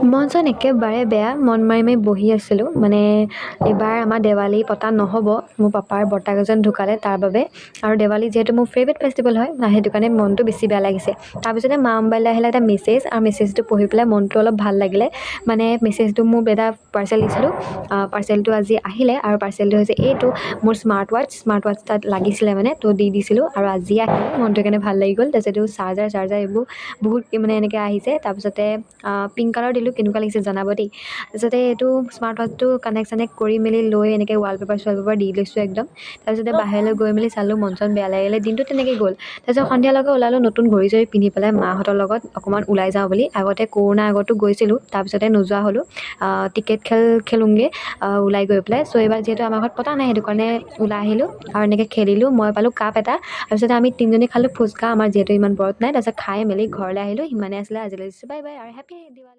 মনচন একেবাৰে বেয়া মন মাৰি মাৰি বহি আছিলোঁ মানে এইবাৰ আমাৰ দেৱালী পতা নহ'ব মোৰ পাপাৰ বৰ্তাক এজন ঢুকালে তাৰ বাবে আৰু দেৱালী যিহেতু মোৰ ফেভৰেট ফেষ্টিভেল হয় সেইটো কাৰণে মনটো বেছি বেয়া লাগিছে তাৰপিছতে মা মোবাইললৈ আহিলে এটা মেছেজ আৰু মেছেজটো পঢ়ি পেলাই মনটো অলপ ভাল লাগিলে মানে মেছেজটো মোক এটা পাৰ্চেল দিছিলোঁ পাৰ্চেলটো আজি আহিলে আৰু পাৰ্চেলটো হৈছে এইটো মোৰ স্মাৰ্ট ৱাটচ তাত লাগিছিলে মানে তো দি দিছিলোঁ আৰু আজি আহিলে মনটো কাৰণে ভাল লাগি গ'ল তাৰপিছত চাৰ্জাৰ এইবোৰ বহুত মানে এনেকৈ আহিছে তাৰপিছতে পিংক কালাৰ দিলোঁ কেনেকুৱা লাগিছে জনাব দেই তাৰপিছতে এইটো স্মাৰ্ট ৱাটচটো কানেক্ট কৰি মেলি লৈ এনেকৈ ৱালপেপাৰ দি লৈছোঁ একদম তাৰপিছতে বাহিৰলৈ গৈ মেলি চালোঁ মন চন বেয়া লাগিলে দিনটো তেনেকৈ গ'ল তাৰপিছত সন্ধিয়ালৈকে ওলালোঁ নতুন ঘড়ী চড়ি পিন্ধি পেলাই মাহঁতৰ লগত অকণমান ওলাই যাওঁ বুলি আগতে কৰোণা আগতো গৈছিলোঁ তাৰপিছতে নোযোৱা হ'লোঁ টিকেট খেলোঁগৈ ওলাই গৈ পেলাই চ' এইবাৰ যিহেতু আমাৰ ঘৰত পতা নাই সেইটো কাৰণে ওলাই আহিলোঁ আৰু এনেকৈ খেলিলোঁ মই পালোঁ কাপ এটা তাৰপিছতে আমি তিনিজনী খালোঁ ফুচকা আমাৰ যিহেতু ইমান ব্ৰত নাই তাৰপিছত খাই মেলি ঘৰলৈ আহিলোঁ সিমানে আছিলে আজিলৈ বাই বাই আৰু হেপী দিৱালী